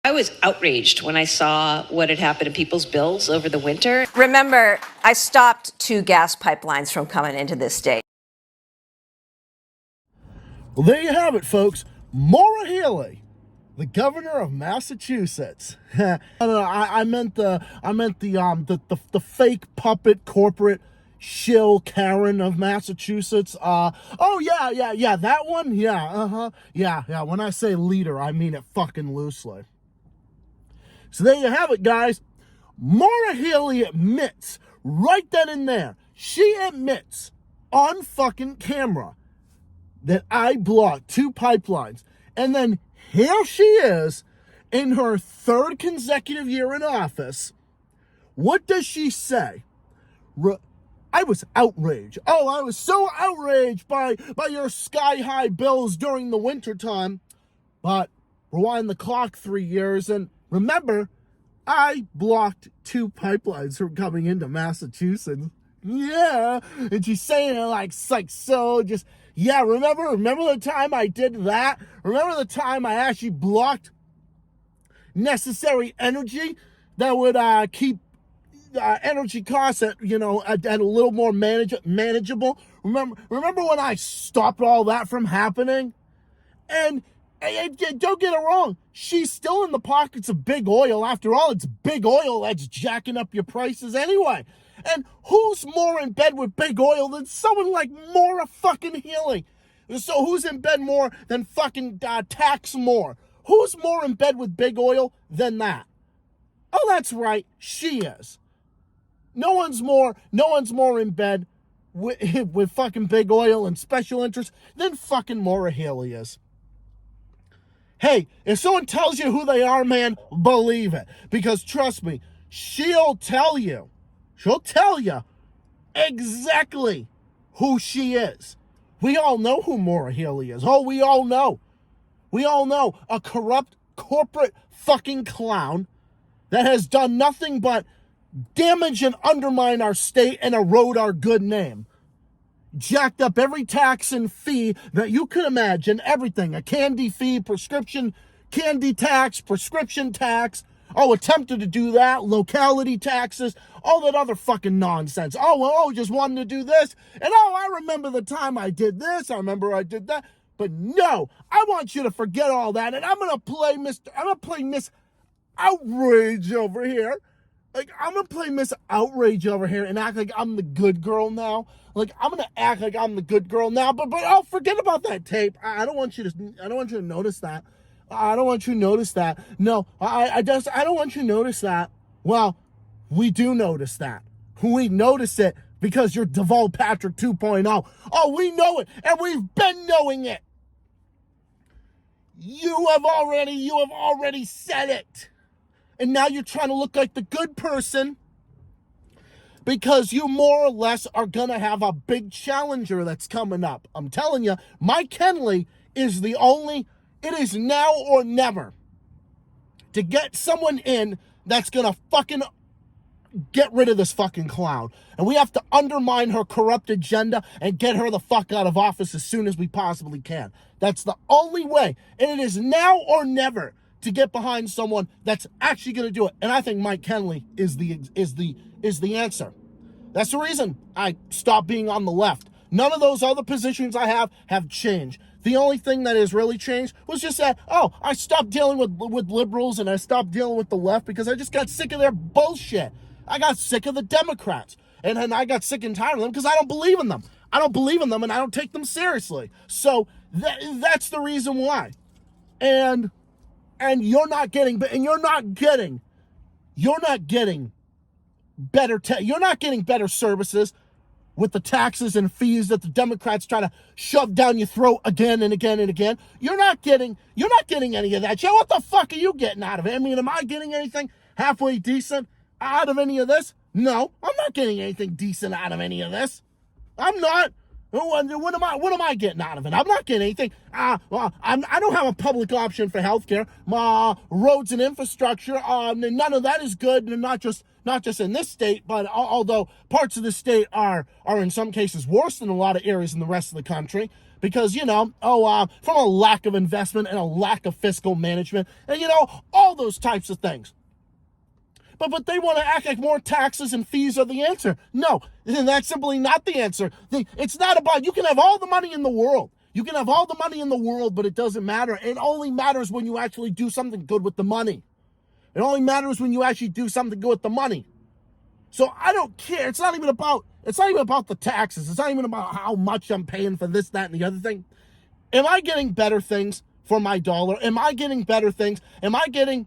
I was outraged when I saw what had happened to people's bills over the winter. Remember, I stopped 2 gas pipelines from coming into this state. Well, there you have it, folks. Maura Healey, the governor of Massachusetts. I meant the fake puppet corporate shill Karen of Massachusetts. Oh yeah, that one. Yeah. When I say leader, I mean it fucking loosely. So there you have it, guys. Maura Healey admits right then and there. She admits on fucking camera that I blocked 2 pipelines. And then here she is in her 3rd consecutive year in office. What does she say? I was outraged. Oh, I was so outraged by your sky-high bills during the wintertime. But rewind the clock 3 years, and remember, I blocked 2 pipelines from coming into Massachusetts. Yeah. And she's saying it like so just, yeah, remember the time I did that? Remember the time I actually blocked necessary energy that would keep energy costs at a little more manageable? Remember when I stopped all that from happening? And don't get it wrong, she's still in the pockets of big oil. After all, it's big oil that's jacking up your prices anyway. And who's more in bed with big oil than someone like Maura fucking Healey? So who's in bed more than fucking tax more? Who's more in bed with big oil than that? Oh, that's right, she is. No one's more in bed with fucking big oil and special interests than fucking Maura Healey is. Hey, if someone tells you who they are, man, believe it. Because trust me, she'll tell you exactly who she is. We all know who Maura Healey is. Oh, we all know. A corrupt corporate fucking clown that has done nothing but damage and undermine our state and erode our good name. Jacked up every tax and fee that you could imagine, everything. A candy fee, prescription candy tax, prescription tax. Oh, attempted to do that, locality taxes, all that other fucking nonsense. Just wanted to do this. And I remember the time I did this, I remember I did that. But no, I want you to forget all that, and I'm gonna play Miss Outrage over here. Like, I'm going to play Miss Outrage over here and act like I'm the good girl now. Like, I'm going to act like I'm the good girl now. But forget about that tape. I don't want you to notice that. I don't want you to notice that. No, I don't want you to notice that. Well, we do notice that. We notice it because you're Deval Patrick 2.0. Oh, we know it, and we've been knowing it. You have already said it. And now you're trying to look like the good person because you more or less are going to have a big challenger that's coming up. I'm telling you, Mike Henley is it is now or never to get someone in that's going to fucking get rid of this fucking clown. And we have to undermine her corrupt agenda and get her the fuck out of office as soon as we possibly can. That's the only way. And it is now or never to get behind someone that's actually going to do it. And I think Mike Henley is the answer. That's the reason I stopped being on the left. None of those other positions I have changed. The only thing that has really changed was just that, I stopped dealing with liberals and I stopped dealing with the left because I just got sick of their bullshit. I got sick of the Democrats. And I got sick and tired of them because I don't believe in them. I don't believe in them and I don't take them seriously. So the reason why. And you're not getting better services with the taxes and fees that the Democrats try to shove down your throat again and again and again. You're not getting any of that. Yeah, what the fuck are you getting out of it? I mean, am I getting anything halfway decent out of any of this? No, I'm not getting anything decent out of any of this. I'm not. What am I getting out of it? I'm not getting anything. I don't have a public option for healthcare. Roads and infrastructure, none of that is good. And not just in this state, but although parts of the state are in some cases worse than a lot of areas in the rest of the country. because, from a lack of investment and a lack of fiscal management and, all those types of things. But they want to act like more taxes and fees are the answer. No, that's simply not the answer. It's not about, you can have all the money in the world. You can have all the money in the world, but it doesn't matter. It only matters when you actually do something good with the money. It only matters when you actually do something good with the money. So I don't care. It's not even about the taxes. It's not even about how much I'm paying for this, that, and the other thing. Am I getting better things for my dollar? Am I getting better things? Am I getting,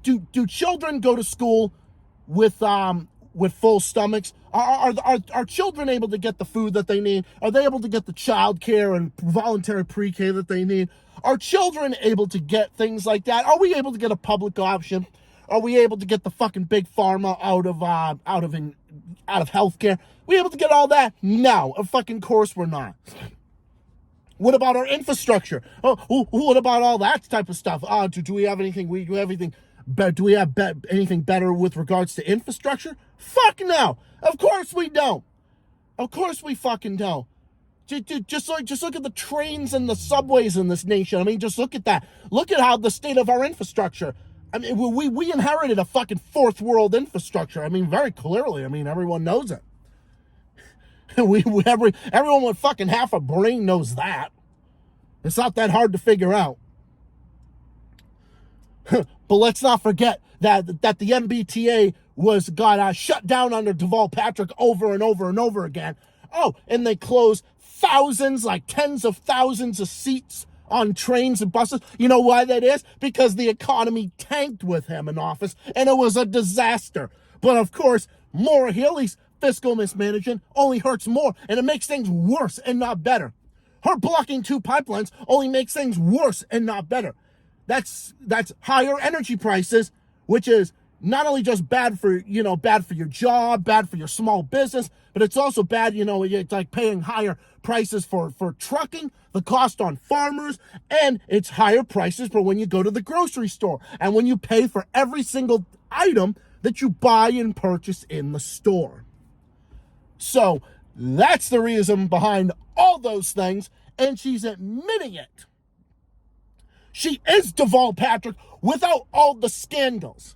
do children go to school with full stomachs? Are children able to get the food that they need? Are they able to get the child care and voluntary pre-K that they need? Are children able to get things like that? Are we able to get a public option? Are we able to get the fucking big pharma out of healthcare? We able to get all that? No, of fucking course we're not. What about our infrastructure? Oh, what about all that type of stuff? Do we have anything? Do we have anything better with regards to infrastructure? Fuck no. Of course we don't. Of course we fucking don't. Just look at the trains and the subways in this nation. I mean, just look at that. Look at how the state of our infrastructure. I mean, we inherited a fucking fourth world infrastructure. I mean, very clearly. I mean, everyone knows it. Everyone with fucking half a brain knows that. It's not that hard to figure out. But let's not forget that the MBTA got shut down under Deval Patrick over and over and over again. Oh, and they closed thousands, like tens of thousands of seats on trains and buses. You know why that is? Because the economy tanked with him in office, and it was a disaster. But of course, Maura Healey's fiscal mismanagement only hurts more, and it makes things worse and not better. Her blocking 2 pipelines only makes things worse and not better. That's higher energy prices, which is not only just bad for your job, bad for your small business, but it's also bad, it's like paying higher prices for trucking, the cost on farmers, and it's higher prices for when you go to the grocery store and when you pay for every single item that you buy and purchase in the store. So that's the reason behind all those things, and she's admitting it. She is Deval Patrick without all the scandals.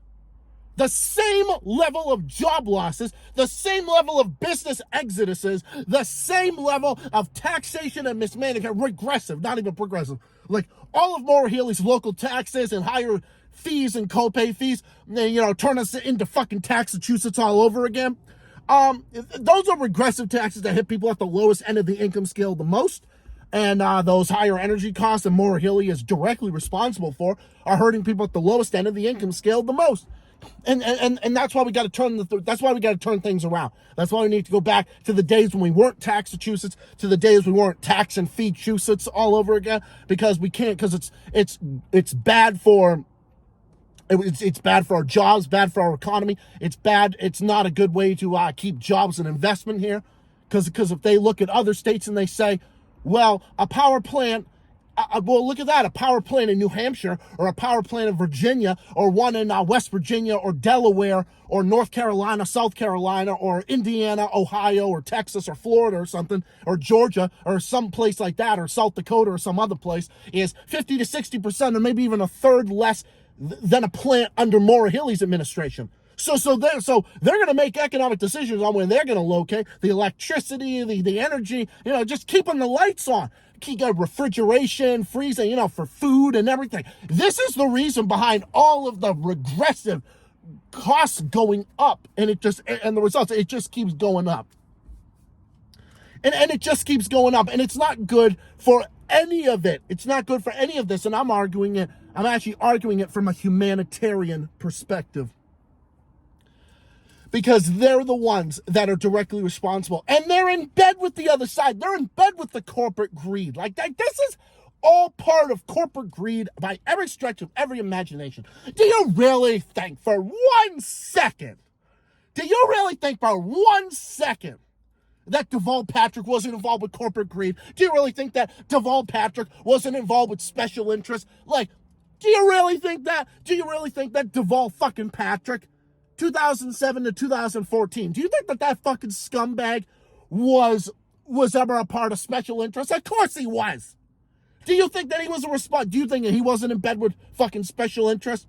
The same level of job losses, the same level of business exoduses, the same level of taxation and mismanagement, regressive, not even progressive. Like all of Maura Healey's local taxes and higher fees and copay fees, turn us into fucking Taxachusetts all over again. Those are regressive taxes that hit people at the lowest end of the income scale the most. And those higher energy costs that Maura Healey is directly responsible for are hurting people at the lowest end of the income scale the most. And that's why we got to turn things around. That's why we need to go back to the days when we weren't Taxachusetts, to the days we weren't tax and fee Chusetts all over again, because we can't, because it's bad for it's bad for our jobs, bad for our economy. It's not a good way to keep jobs and investment here, because if they look at other states and they say, well, a power plant. Well, look at that, a power plant in New Hampshire or a power plant in Virginia or one in West Virginia or Delaware or North Carolina, South Carolina or Indiana, Ohio or Texas or Florida or something or Georgia or some place like that or South Dakota or some other place is 50 to 60% or maybe even a third less than a plant under Maura Healey's administration. So they're going to make economic decisions on when they're going to locate the electricity, the energy, just keeping the lights on. Keep refrigeration, freezing, for food and everything. This is the reason behind all of the regressive costs going up, and the results, it just keeps going up. And it just keeps going up, and it's not good for any of it. It's not good for any of this, and I'm actually arguing it from a humanitarian perspective. Because they're the ones that are directly responsible. And they're in bed with the other side. They're in bed with the corporate greed. Like that, this is all part of corporate greed by every stretch of every imagination. Do you really think for 1 second, that Deval Patrick wasn't involved with corporate greed? Do you really think that Deval Patrick wasn't involved with special interests? Like, do you really think that? Do you really think that Deval fucking Patrick, 2007 to 2014, do you think that fucking scumbag was was ever a part of special interests? Of course he was. Do you think that he was do you think that he wasn't in bed with fucking special interests?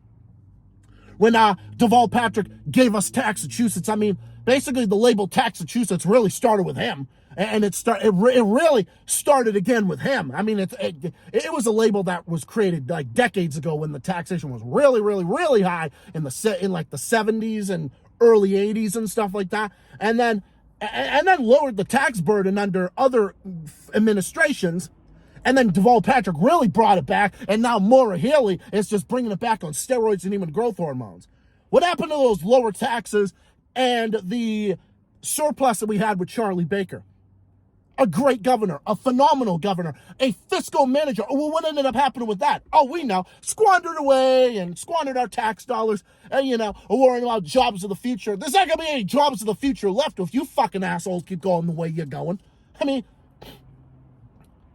When Deval Patrick gave us Taxachusetts, I mean, basically the label Taxachusetts really started with him. And it really started again with him. I mean, it was a label that was created like decades ago when the taxation was really, really, really high in like the 70s and early 80s and stuff like that. And then lowered the tax burden under other administrations. And then Deval Patrick really brought it back, and now Maura Healey is just bringing it back on steroids and human growth hormones. What happened to those lower taxes and the surplus that we had with Charlie Baker? A great governor, a phenomenal governor, a fiscal manager. Well, what ended up happening with that? Oh, we know. Squandered away and squandered our tax dollars and, worrying about jobs of the future. There's not going to be any jobs of the future left if you fucking assholes keep going the way you're going. I mean,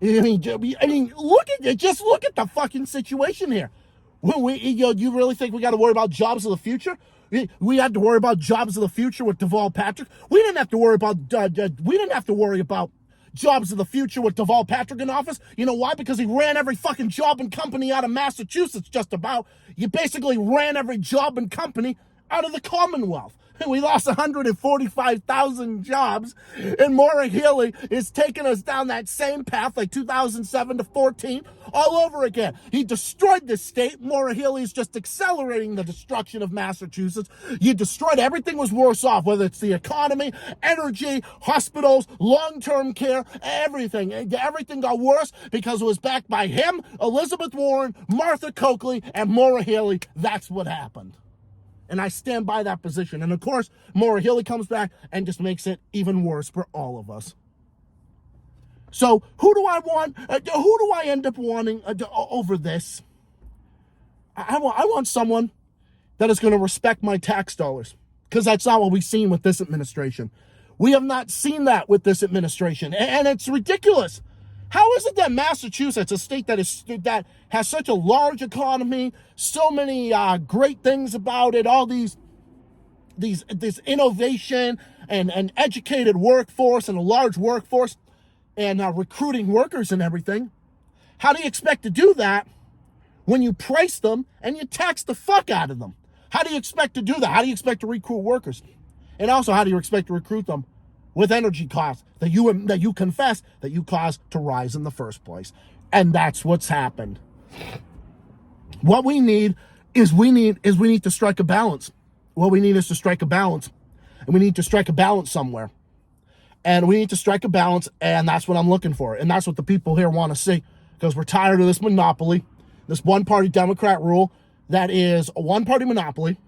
look at it. Just look at the fucking situation here. You really think we got to worry about jobs of the future? We had to worry about jobs of the future with Deval Patrick. We didn't have to worry about jobs of the future with Deval Patrick in office. You know why? Because he ran every fucking job and company out of Massachusetts. Just about. You basically ran every job and company out of the Commonwealth. We lost 145,000 jobs, and Maura Healey is taking us down that same path like 2007 to 14 all over again. He destroyed the state. Maura Healey is just accelerating the destruction of Massachusetts. You destroyed everything was worse off, whether it's the economy, energy, hospitals, long-term care, everything. Everything got worse because it was backed by him, Elizabeth Warren, Martha Coakley, and Maura Healey. That's what happened. And I stand by that position. And of course, Maura Healey comes back and just makes it even worse for all of us. So who do I want? Who do I end up wanting over this? I want someone that is going to respect my tax dollars. Because that's not what we've seen with this administration. We have not seen that with this administration. And it's ridiculous. How is it that Massachusetts, a state that has such a large economy, so many great things about it, all this innovation and educated workforce and a large workforce and recruiting workers and everything, how do you expect to do that when you price them and you tax the fuck out of them? How do you expect to do that? How do you expect to recruit workers? And also, how do you expect to recruit them with energy costs that you confess that you caused to rise in the first place? And that's what's happened. What we need is we need to strike a balance. What we need is to strike a balance. And we need to strike a balance somewhere. And we need to strike a balance, and that's what I'm looking for. And that's what the people here want to see. Because we're tired of this monopoly, this one-party Democrat rule that is a one-party monopoly.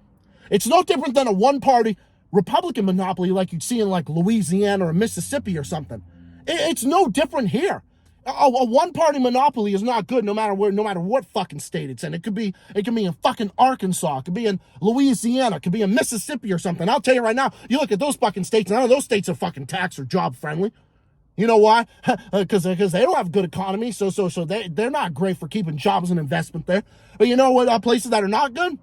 It's no different than a one-party Republican monopoly like you'd see in like Louisiana or Mississippi or something. It's no different here. A one-party monopoly is not good no matter what fucking state it's in. It could be in fucking Arkansas. It could be in Louisiana. It could be in Mississippi or something. I'll tell you right now, you look at those fucking states, none of those states are fucking tax or job friendly. You know why? Because they don't have good economy, so they're not great for keeping jobs and investment there. But you know what places that are not good?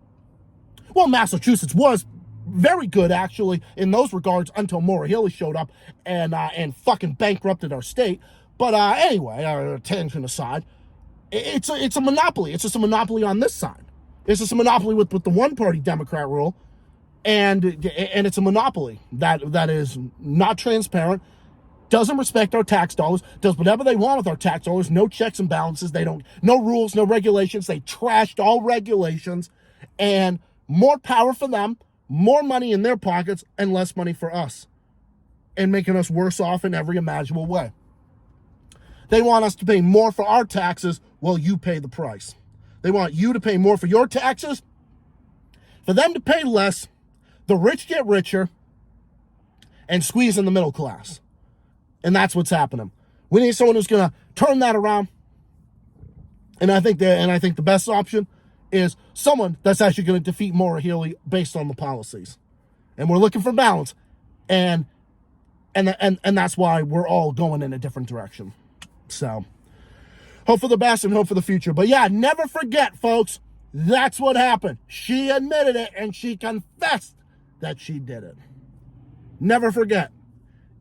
Well, Massachusetts was very good, actually, in those regards until Maura Healey showed up and fucking bankrupted our state. But anyway, tangent aside, it's a monopoly. It's just a monopoly on this side. It's just a monopoly with the one-party Democrat rule, and it's a monopoly that is not transparent, doesn't respect our tax dollars, does whatever they want with our tax dollars, no checks and balances, no rules, no regulations, they trashed all regulations, and more power for them, more money in their pockets, and less money for us, and making us worse off in every imaginable way. They want us to pay more for our taxes while you pay the price. They want you to pay more for your taxes, for them to pay less, the rich get richer, and squeeze in the middle class. And that's what's happening. We need someone who's going to turn that around. And I think the best option is someone that's actually going to defeat Maura Healey based on the policies. And we're looking for balance. And that's why we're all going in a different direction. So, hope for the best and hope for the future. But yeah, never forget, folks, that's what happened. She admitted it and she confessed that she did it. Never forget.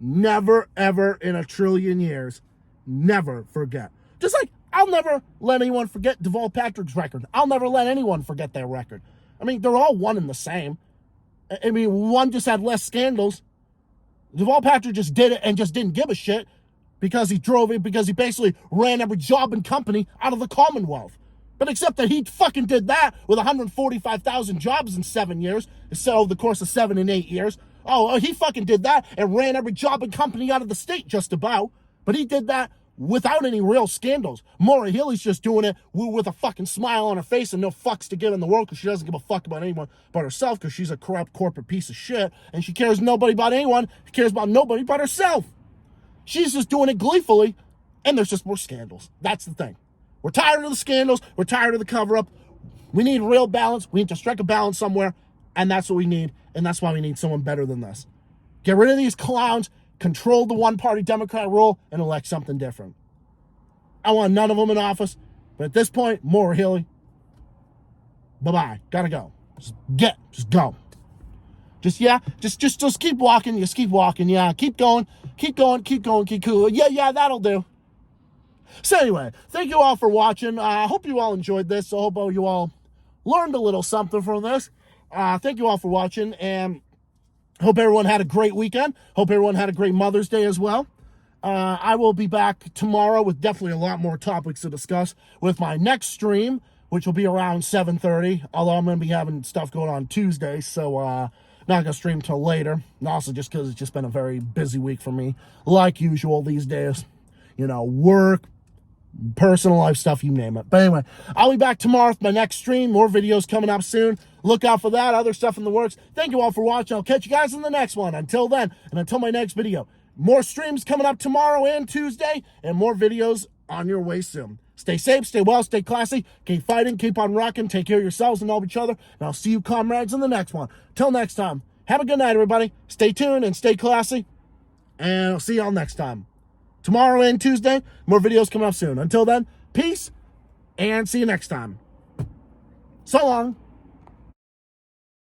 never, ever in a trillion years, never forget. Just like I'll never let anyone forget Deval Patrick's record. I'll never let anyone forget their record. I mean, they're all one and the same. I mean, one just had less scandals. Deval Patrick just did it and just didn't give a shit because he drove it, because he basically ran every job and company out of the Commonwealth. But except that he fucking did that with 145,000 jobs in 7 years, so over the course of 7 and 8 years. Oh, he fucking did that and ran every job and company out of the state just about. But he did that without any real scandals. Maura Healey's just doing it with a fucking smile on her face and no fucks to give in the world because she doesn't give a fuck about anyone but herself because she's a corrupt corporate piece of shit and she cares nobody about anyone. She cares about nobody but herself. She's just doing it gleefully and there's just more scandals. That's the thing. We're tired of the scandals. We're tired of the cover-up. We need real balance. We need to strike a balance somewhere, and that's what we need, and that's why we need someone better than this. Get rid of these clowns, control the one-party Democrat rule, and elect something different. I want none of them in office, but at this point, Maura Healey, bye-bye. Gotta go. Just go. Just keep walking. Just keep walking. Yeah, keep going. Keep cool. Yeah, that'll do. So anyway, thank you all for watching. I hope you all enjoyed this. I hope you all learned a little something from this. Thank you all for watching, and hope everyone had a great weekend. Hope everyone had a great Mother's Day as well. I will be back tomorrow with definitely a lot more topics to discuss with my next stream, which will be around 7:30, although I'm going to be having stuff going on Tuesday, so not going to stream till later. And also just because it's just been a very busy week for me, like usual these days. You know, work, personal life stuff, you name it. But anyway, I'll be back tomorrow with my next stream. More videos coming up soon. Look out for that. Other stuff in the works. Thank you all for watching. I'll catch you guys in the next one. Until then, and until my next video. More streams coming up tomorrow and Tuesday, and more videos on your way soon. Stay safe, stay well, stay classy. Keep fighting, keep on rocking. Take care of yourselves and all of each other. And I'll see you, comrades, in the next one. Till next time, have a good night, everybody. Stay tuned and stay classy. And I'll see y'all next time. Tomorrow and Tuesday, more videos coming up soon. Until then, peace, and see you next time. So long.